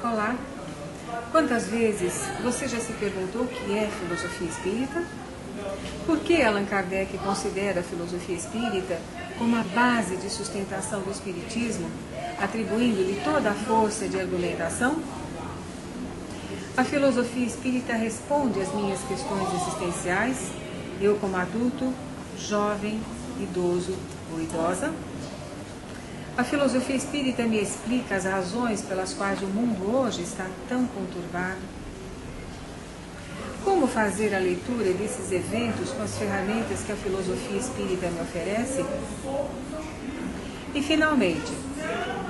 Olá! Quantas vezes você já se perguntou o que é filosofia espírita? Por que Allan Kardec considera a filosofia espírita como a base de sustentação do espiritismo, atribuindo-lhe toda a força de argumentação? A filosofia espírita responde às minhas questões existenciais, eu como adulto, jovem, idoso ou idosa? A filosofia espírita me explica as razões pelas quais o mundo hoje está tão conturbado. Como fazer a leitura desses eventos com as ferramentas que a filosofia espírita me oferece? E, finalmente,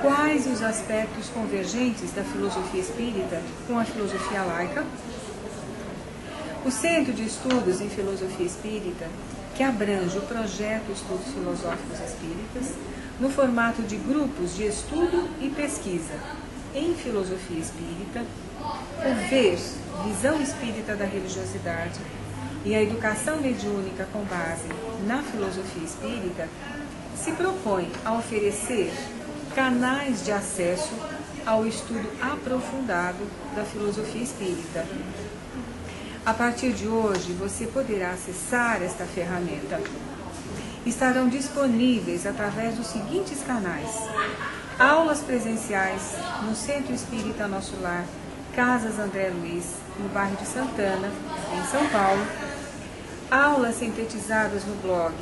quais os aspectos convergentes da filosofia espírita com a filosofia laica? O Centro de Estudos em Filosofia Espírita, que abrange o projeto Estudos Filosóficos Espíritas, no formato de grupos de estudo e pesquisa em filosofia espírita, o ver, visão espírita da religiosidade e a educação mediúnica com base na filosofia espírita, se propõe a oferecer canais de acesso ao estudo aprofundado da filosofia espírita. A partir de hoje, você poderá acessar esta ferramenta. Estarão disponíveis através dos seguintes canais: aulas presenciais no Centro Espírita Nosso Lar, Casas André Luiz, no bairro de Santana, em São Paulo; aulas sintetizadas no blog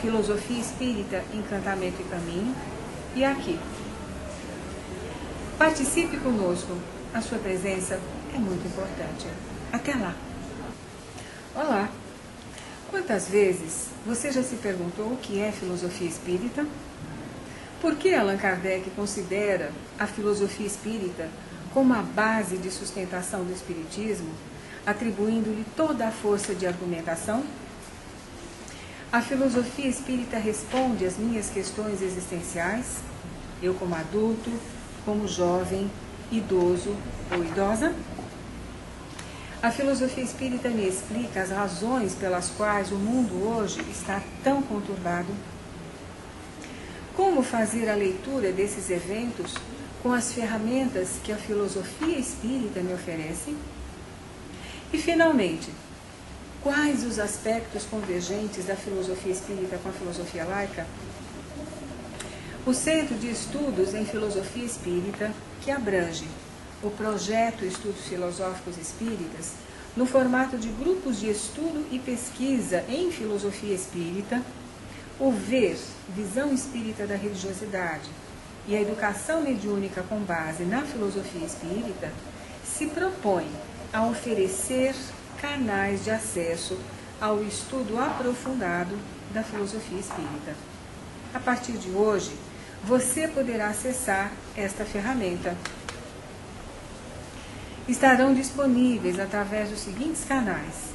Filosofia Espírita, Encantamento e Caminho, e aqui. Participe conosco, a sua presença é muito importante. Até lá! Olá! Quantas vezes você já se perguntou o que é filosofia espírita? Por que Allan Kardec considera a filosofia espírita como a base de sustentação do espiritismo, atribuindo-lhe toda a força de argumentação? A filosofia espírita responde às minhas questões existenciais, eu como adulto, como jovem, idoso ou idosa? A filosofia espírita me explica as razões pelas quais o mundo hoje está tão conturbado. Como fazer a leitura desses eventos com as ferramentas que a filosofia espírita me oferece? E, finalmente, quais os aspectos convergentes da filosofia espírita com a filosofia laica? O Centro de Estudos em Filosofia Espírita, que abrange o projeto Estudos Filosóficos Espíritas, no formato de grupos de estudo e pesquisa em filosofia espírita, o ver, visão espírita da religiosidade e a educação mediúnica com base na filosofia espírita, se propõe a oferecer canais de acesso ao estudo aprofundado da filosofia espírita. A partir de hoje, você poderá acessar esta ferramenta. Estarão disponíveis através dos seguintes canais: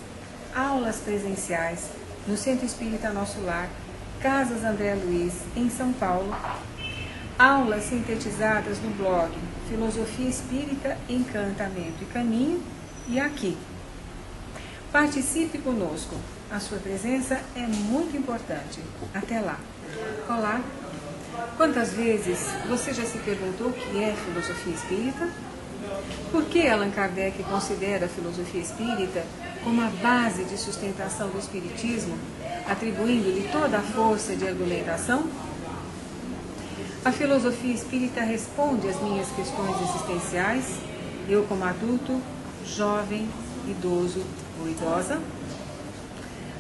aulas presenciais no Centro Espírita Nosso Lar, Casas André Luiz, em São Paulo; aulas sintetizadas no blog Filosofia Espírita, Encantamento e Caminho, e aqui. Participe conosco, a sua presença é muito importante. Até lá! Olá! Quantas vezes você já se perguntou o que é filosofia espírita? Por que Allan Kardec considera a filosofia espírita como a base de sustentação do espiritismo, atribuindo-lhe toda a força de argumentação? A filosofia espírita responde às minhas questões existenciais, eu como adulto, jovem, idoso ou idosa?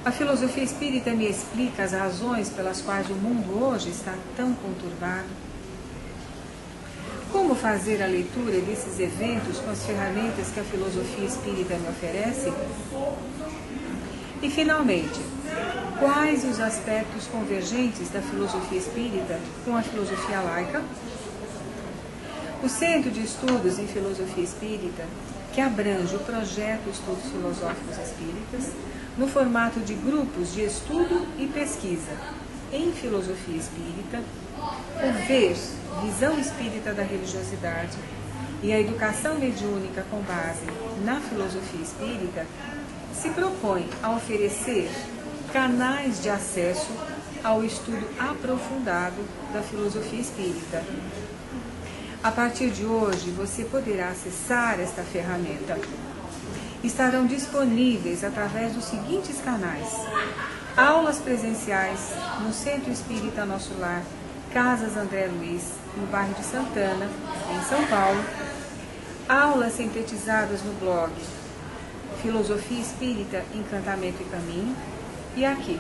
A filosofia espírita me explica as razões pelas quais o mundo hoje está tão conturbado. Como fazer a leitura desses eventos com as ferramentas que a filosofia espírita me oferece? E, finalmente, quais os aspectos convergentes da filosofia espírita com a filosofia laica? O Centro de Estudos em Filosofia Espírita, que abrange o projeto Estudos Filosóficos Espíritas, no formato de grupos de estudo e pesquisa em filosofia espírita, o ver, visão espírita da religiosidade e a educação mediúnica com base na filosofia espírita, se propõe a oferecer canais de acesso ao estudo aprofundado da filosofia espírita. A partir de hoje, você poderá acessar esta ferramenta. Estarão disponíveis através dos seguintes canais: aulas presenciais no Centro Espírita Nosso Lar, Casas André Luiz, no bairro de Santana, em São Paulo. Aulas sintetizadas no blog Filosofia Espírita, Encantamento e Caminho. E aqui.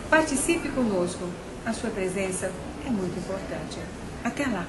Participe conosco. A sua presença é muito importante. Até lá!